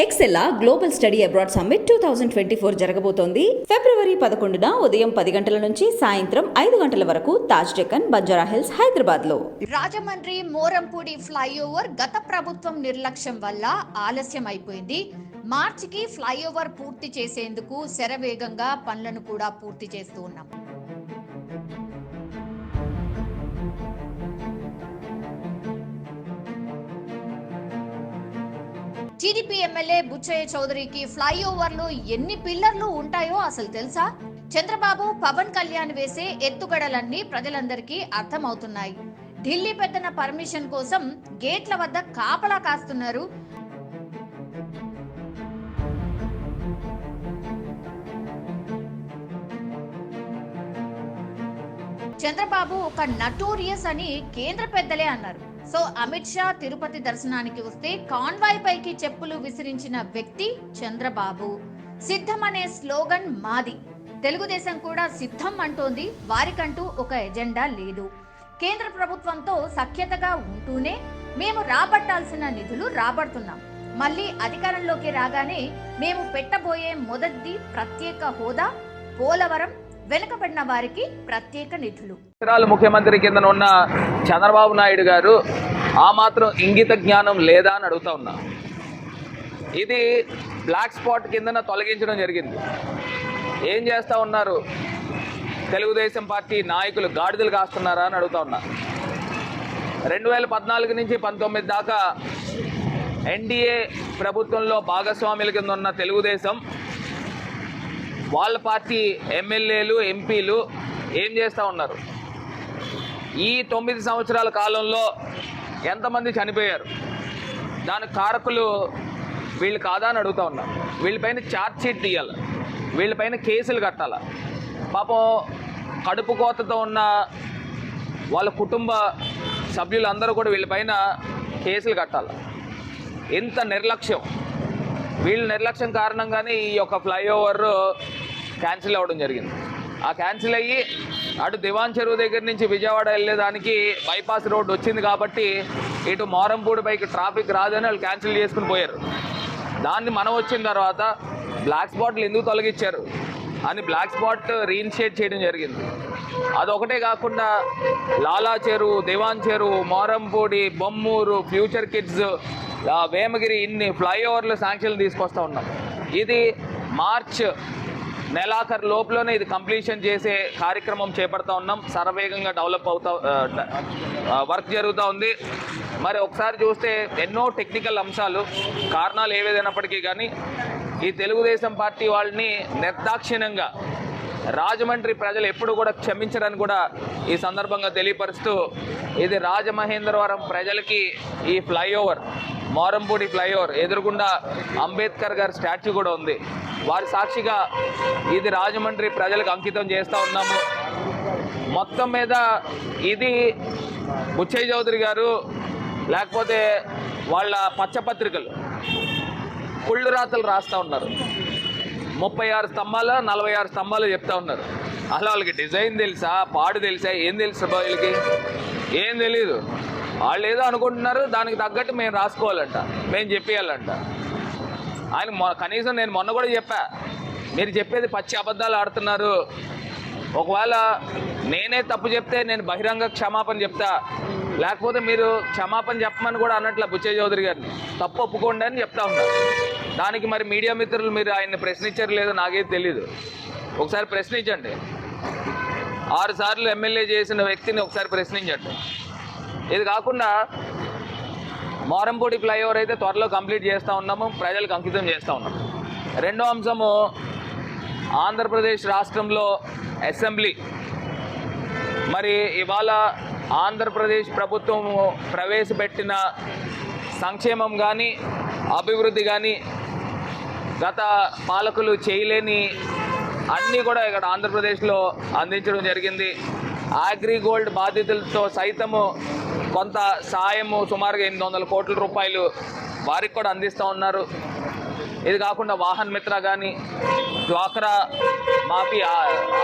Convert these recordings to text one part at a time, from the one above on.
ఎక్సెల్లా global study abroad summit 2024 జరగబోతోంది. ఫిబ్రవరి 11న ఉదయం 10 గంటల నుంచి సాయంత్రం 5 గంటల వరకు తాజ్ డెక్కన్, బంజారా హిల్స్, హైదరాబాద్ లో. రాజమండ్రి మోరంపూడి ఫ్లైఓవర్ గత ప్రభుత్వం నిర్లక్ష్యం వల్ల ఆలస్యం అయిపోయింది. మార్చికి ఫ్లైఓవర్ పూర్తి చేసేందుకు శరవేగంగా పనులను కూడా పూర్తి చేస్తూ ఉన్నాం. టీడీపీ ఎమ్మెల్యే బుచ్చయ్య చౌదరికి ఫ్లైఓవర్లు ఎన్ని పిల్లర్లు ఉంటాయో అసలు తెలుసా? చంద్రబాబు, పవన్ కళ్యాణ్ వేసే ఎత్తుగడలన్నీ ప్రజలందరికీ అర్థమవుతున్నాయి. ఢిల్లీ పెద్దన పర్మిషన్ కోసం గేట్ల వద్ద కాపలా కాస్తున్నారు. చంద్రబాబు ఒక నటోరియస్ అని కేంద్ర పెద్దలే అన్నారు. సో అమిత్ షా తిరుపతి దర్శనానికి వస్తే కాన్వాయ్ పైకి చెప్పులు విసిరించిన వ్యక్తి చంద్రబాబు. సిద్ధం అనే స్లోగన్ మాది. తెలుగుదేశం కూడా సిద్ధం అంటోంది. వారికంటూ ఒక ఎజెండా లేదు. కేంద్ర ప్రభుత్వంతో సఖ్యతగా ఉంటూనే మేము రాబట్టాల్సిన నిధులు రాబడుతున్నాం. మళ్ళీ అధికారంలోకి రాగానే మేము పెట్టబోయే మొదటిది ప్రత్యేక హోదా, పోలవరం, వెనుకబడిన వారికి ప్రత్యేక నిధులు. ముఖ్యమంత్రి కింద ఉన్న చంద్రబాబు నాయుడు గారు ఆ మాత్రం ఇంగిత జ్ఞానం లేదా అని అడుగుతా ఉన్నా. ఇది బ్లాక్ స్పాట్ కిందన తొలగించడం జరిగింది. ఏం చేస్తూ ఉన్నారు? తెలుగుదేశం పార్టీ నాయకులు గాడిదలు కాస్తున్నారా అని అడుగుతా ఉన్నా. 2014 నుంచి 19 దాకా ఎన్డీఏ ప్రభుత్వంలో భాగస్వాముల కింద ఉన్న తెలుగుదేశం వాళ్ళ పార్టీ ఎమ్మెల్యేలు, ఎంపీలు ఏం చేస్తూ ఉన్నారు? ఈ 9 సంవత్సరాల కాలంలో ఎంతమంది చనిపోయారు? దానికి కారకులు వీళ్ళు కాదా అని అడుగుతూ ఉన్నారు. వీళ్ళపైన ఛార్జ్ షీట్ తీయాలి, వీళ్ళపైన కేసులు కట్టాలి. పాపం కడుపు కోతతో ఉన్న వాళ్ళ కుటుంబ సభ్యులందరూ కూడా వీళ్ళపైన కేసులు కట్టాలి. ఎంత నిర్లక్ష్యం! వీళ్ళ నిర్లక్ష్యం కారణంగానే ఈ యొక్క ఫ్లైఓవర్ క్యాన్సిల్ అవ్వడం జరిగింది. ఆ క్యాన్సిల్ అయ్యి అటు దివాన్ చెరువు దగ్గర నుంచి విజయవాడ వెళ్ళేదానికి బైపాస్ రోడ్ వచ్చింది కాబట్టి ఇటు మోరంపూడి పైకి ట్రాఫిక్ రాదని వాళ్ళు క్యాన్సిల్ చేసుకుని పోయారు. దాన్ని మనం వచ్చిన తర్వాత బ్లాక్ స్పాట్లు ఎందుకు తొలగించారు అని బ్లాక్ స్పాట్ రీఇనిషియేట్ చేయడం జరిగింది. అదొకటే కాకుండా లాలా చెరువు, దివాన్ చెరువు, మోరంపూడి, బొమ్మూరు, ఫ్యూచర్ కిడ్స్, వేమగిరి, ఇన్ని ఫ్లైఓవర్లు శాంక్షన్లు తీసుకొస్తూ ఉన్నాం. ఇది మార్చ్ నెలాఖరు లోపలనే ఇది కంప్లీషన్ చేసే కార్యక్రమం చేపడతా ఉన్నాం. శరవేగంగా డెవలప్ వర్క్ జరుగుతూ ఉంది. మరి ఒకసారి చూస్తే ఎన్నో టెక్నికల్ అంశాలు, కారణాలు ఏవేదైనప్పటికీ కానీ ఈ తెలుగుదేశం పార్టీ వాళ్ళని నిర్దాక్షిణ్యంగా రాజమండ్రి ప్రజలు ఎప్పుడు కూడా క్షమించరని కూడా ఈ సందర్భంగా తెలియపరుస్తూ, ఇది రాజమహేంద్రవరం ప్రజలకి ఈ ఫ్లైఓవర్, మోరంపూడి ఫ్లైఓవర్ ఎదురుగుండా అంబేద్కర్ గారి స్టాచ్యూ కూడా ఉంది. వారి సాక్షిగా ఇది రాజమండ్రి ప్రజలకు అంకితం చేస్తూ ఉన్నాము. మొత్తం మీద ఇది బుచ్చయ్య చౌదరి గారు లేకపోతే వాళ్ళ పచ్చపత్రికలు కుళ్ళు రాతలు రాస్తూ ఉన్నారు. 36 స్తంభాలు, 46 స్తంభాలు చెప్తా ఉన్నారు. అసలు వాళ్ళకి డిజైన్ తెలుసా, పాడు తెలుసా, ఏం తెలుసు వీళ్ళకి? ఏం తెలీదు. వాళ్ళు ఏదో అనుకుంటున్నారు, దానికి తగ్గట్టు మేము రాసుకోవాలంట, మేము చెప్పేయాలంట. ఆయన కనీసం నేను మొన్న కూడా చెప్పా, మీరు చెప్పేది పచ్చి అబద్ధాలు ఆడుతున్నారు. ఒకవేళ నేనే తప్పు చెప్తే నేను బహిరంగ క్షమాపణ చెప్తా, లేకపోతే మీరు క్షమాపణ చెప్పమని కూడా అన్నట్ల బుచ్చయ్య చౌదరి గారిని తప్పు ఒప్పుకోండి అని చెప్తా ఉన్నారు. దానికి మరి మీడియా మిత్రులు మీరు ఆయన్ని ప్రశ్నించారు లేదో నాకేం తెలీదు. ఒకసారి ప్రశ్నించండి. 6 సార్లు ఎమ్మెల్యే చేసిన వ్యక్తిని ఒకసారి ప్రశ్నించండి. ఇది కాకుండా మోరంపూడి ఫ్లైఓవర్ అయితే త్వరలో కంప్లీట్ చేస్తూ ఉన్నాము, ప్రజలకు అంకితం చేస్తూ ఉన్నాము. రెండో అంశము, ఆంధ్రప్రదేశ్ రాష్ట్రంలో అసెంబ్లీ మరి ఇవాళ ఆంధ్రప్రదేశ్ ప్రభుత్వం ప్రవేశపెట్టిన సంక్షేమం కానీ అభివృద్ధి కానీ గత పాలకులు చేయలేని అన్నీ కూడా ఇక్కడ ఆంధ్రప్రదేశ్లో అందించడం జరిగింది. అగ్రిగోల్డ్ బాధితులతో సైతము కొంత సాయము సుమారుగా 800 కోట్ల రూపాయలు వారికి కూడా అందిస్తూ ఉన్నారు. ఇది కాకుండా వాహన్ మిత్ర కానీ, డ్వాక్రా మాఫీ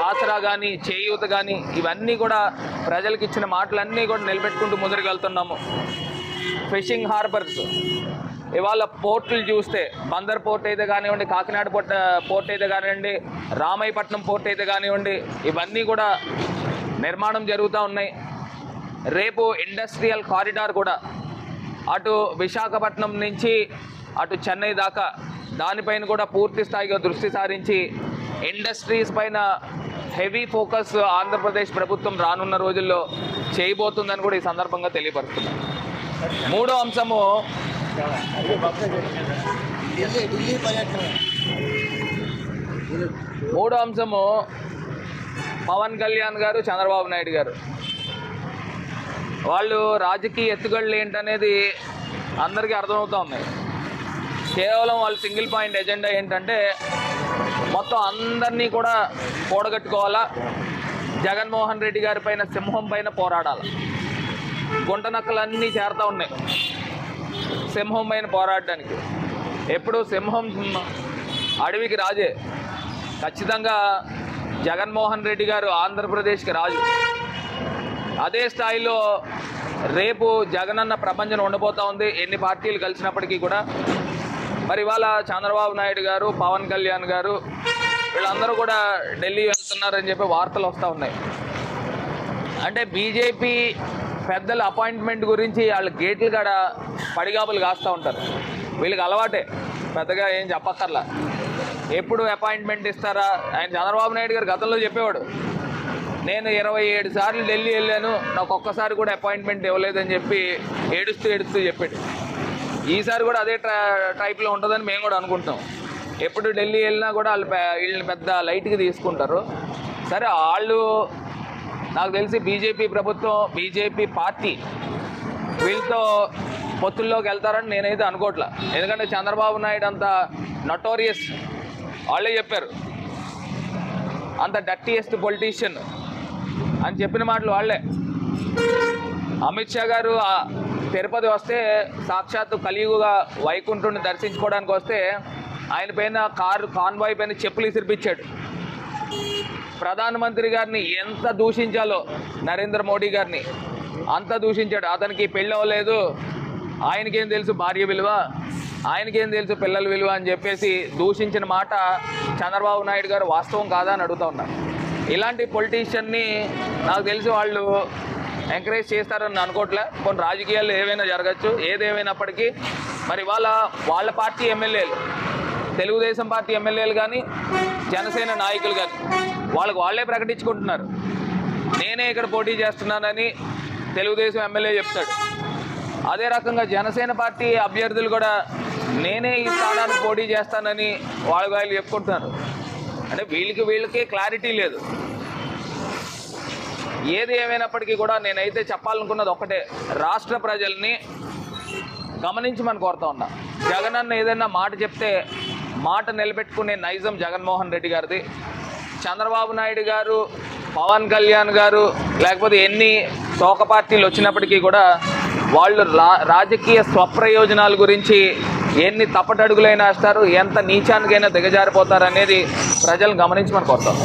ఆసరా కానీ, చేయూత కానీ, ఇవన్నీ కూడా ప్రజలకు ఇచ్చిన మాటలన్నీ కూడా నిలబెట్టుకుంటూ ముందుకు వెళ్తున్నాము. ఫిషింగ్ హార్బర్స్, ఇవాళ పోర్టులు చూస్తే బందర్ పోర్ట్ అయితే కానివ్వండి, కాకినాడ పోర్ట్ అయితే కానివ్వండి, రామాయపట్నం పోర్ట్ అయితే కానివ్వండి, ఇవన్నీ కూడా నిర్మాణం జరుగుతూ ఉన్నాయి. రేపు ఇండస్ట్రియల్ కారిడార్ కూడా అటు విశాఖపట్నం నుంచి అటు చెన్నై దాకా దానిపైన కూడా పూర్తి స్థాయిగా దృష్టి సారించి ఇండస్ట్రీస్ పైన హెవీ ఫోకస్ ఆంధ్రప్రదేశ్ ప్రభుత్వం రానున్న రోజుల్లో చేయబోతుందని కూడా ఈ సందర్భంగా తెలియపరుస్తున్నాను. మూడో అంశము పవన్ కళ్యాణ్ గారు, చంద్రబాబు నాయుడు గారు వాళ్ళు రాజకీయ ఎత్తుగడలు ఏంటనేది అందరికీ అర్థమవుతూ ఉన్నాయి. కేవలం వాళ్ళ సింగిల్ పాయింట్ ఎజెండా ఏంటంటే మొత్తం అందరినీ కూడా కూడగట్టుకోవాలా, జగన్మోహన్ రెడ్డి గారి పైన సింహం పైన పోరాడాలి. గుంటనక్కలన్నీ చేరుతూ ఉన్నాయి సింహం పైన పోరాడడానికి. ఎప్పుడు సింహం అడవికి రాజే, ఖచ్చితంగా జగన్మోహన్ రెడ్డి గారు ఆంధ్రప్రదేశ్కి రాజు. అదే స్థాయిలో రేపు జగనన్న ప్రపంచం ఉండబోతూ ఉంది ఎన్ని పార్టీలు కలిసినప్పటికీ కూడా. మరి ఇవాళ చంద్రబాబు నాయుడు గారు, పవన్ కళ్యాణ్ గారు వీళ్ళందరూ కూడా ఢిల్లీ వెళ్తున్నారని చెప్పి వార్తలు వస్తూ ఉన్నాయి. అంటే బీజేపీ పెద్దల అపాయింట్మెంట్ గురించి వాళ్ళు గేట్లు కాడ పడిగాపులు కాస్తూ ఉంటారు. వీళ్ళకి అలవాటే, పెద్దగా ఏం చెప్పక్కర్లా. ఎప్పుడు అపాయింట్మెంట్ ఇస్తారా? ఆయన చంద్రబాబు నాయుడు గారు గతంలో చెప్పేవాడు, నేను 27 సార్లు ఢిల్లీ వెళ్ళాను, నాకు ఒక్కసారి కూడా అపాయింట్మెంట్ ఇవ్వలేదని చెప్పి ఏడుస్తూ చెప్పాడు. ఈసారి కూడా అదే టైప్లో ఉంటుందని మేము కూడా అనుకుంటాం. ఎప్పుడు ఢిల్లీ వెళ్ళినా కూడా వీళ్ళని పెద్ద లైట్గా తీసుకుంటారు. సరే, వాళ్ళు నాకు తెలిసి బీజేపీ ప్రభుత్వం, బీజేపీ పార్టీ వీళ్ళతో పొత్తుల్లోకి వెళ్తారని నేనైతే అనుకోవట్లా. ఎందుకంటే చంద్రబాబు నాయుడు అంత నటోరియస్, వాళ్ళే చెప్పారు, అంత డర్టీయెస్ట్ పొలిటీషియన్ అని చెప్పిన మాటలు వాళ్ళే. అమిత్ షా గారు తిరుపతి వస్తే సాక్షాత్తు కలియుగగా వైకుంఠుని దర్శించుకోవడానికి వస్తే ఆయన పైన కాన్వాయ్ పైన చెప్పులు ఇసిరిపించాడు. ప్రధానమంత్రి గారిని ఎంత దూషించాలో నరేంద్ర మోడీ గారిని అంత దూషించాడు. అతనికి పెళ్ళి అవ్వలేదు, ఆయనకేం తెలుసు భార్య విలువ, ఆయనకేం తెలుసు పిల్లల విలువ అని చెప్పేసి దూషించిన మాట చంద్రబాబు నాయుడు గారు వాస్తవం కాదా అని అడుగుతూ ఉన్నారు. ఇలాంటి పొలిటీషియన్ని నాకు తెలిసి వాళ్ళు ఎంకరేజ్ చేస్తారని అనుకోవట్లే. కొన్ని రాజకీయాల్లో ఏవైనా జరగచ్చు. ఏదేమైనప్పటికీ మరి వాళ్ళ పార్టీ ఎమ్మెల్యేలు, తెలుగుదేశం పార్టీ ఎమ్మెల్యేలు కానీ, జనసేన నాయకులు కానీ వాళ్ళే ప్రకటించుకుంటున్నారు, నేనే ఇక్కడ పోటీ చేస్తున్నానని తెలుగుదేశం ఎమ్మెల్యే చెప్తాడు. అదే రకంగా జనసేన పార్టీ అభ్యర్థులు కూడా నేనే ఈ స్థానానికి పోటీ చేస్తానని వాళ్ళు చెప్పుకుంటున్నారు. అంటే వీళ్ళకి క్లారిటీ లేదు. ఏది ఏమైనప్పటికీ కూడా నేనైతే చెప్పాలనుకున్నది ఒక్కటే, రాష్ట్ర ప్రజల్ని గమనించమని కోరుతా ఉన్నా. జగనన్న ఏదైనా మాట చెప్తే మాట నిలబెట్టుకునే నైజం జగన్మోహన్ రెడ్డి గారిది. చంద్రబాబు నాయుడు గారు, పవన్ కళ్యాణ్ గారు, లేకపోతే ఎన్ని తోక పార్టీలు వచ్చినప్పటికీ కూడా వాళ్ళు రాజకీయ స్వప్రయోజనాల గురించి ఎన్ని తప్పటడుగులైనా వేస్తారు, ఎంత నీచానికైనా దిగజారిపోతారు అనేది ప్రజలను గమనించమని కోరుతాం.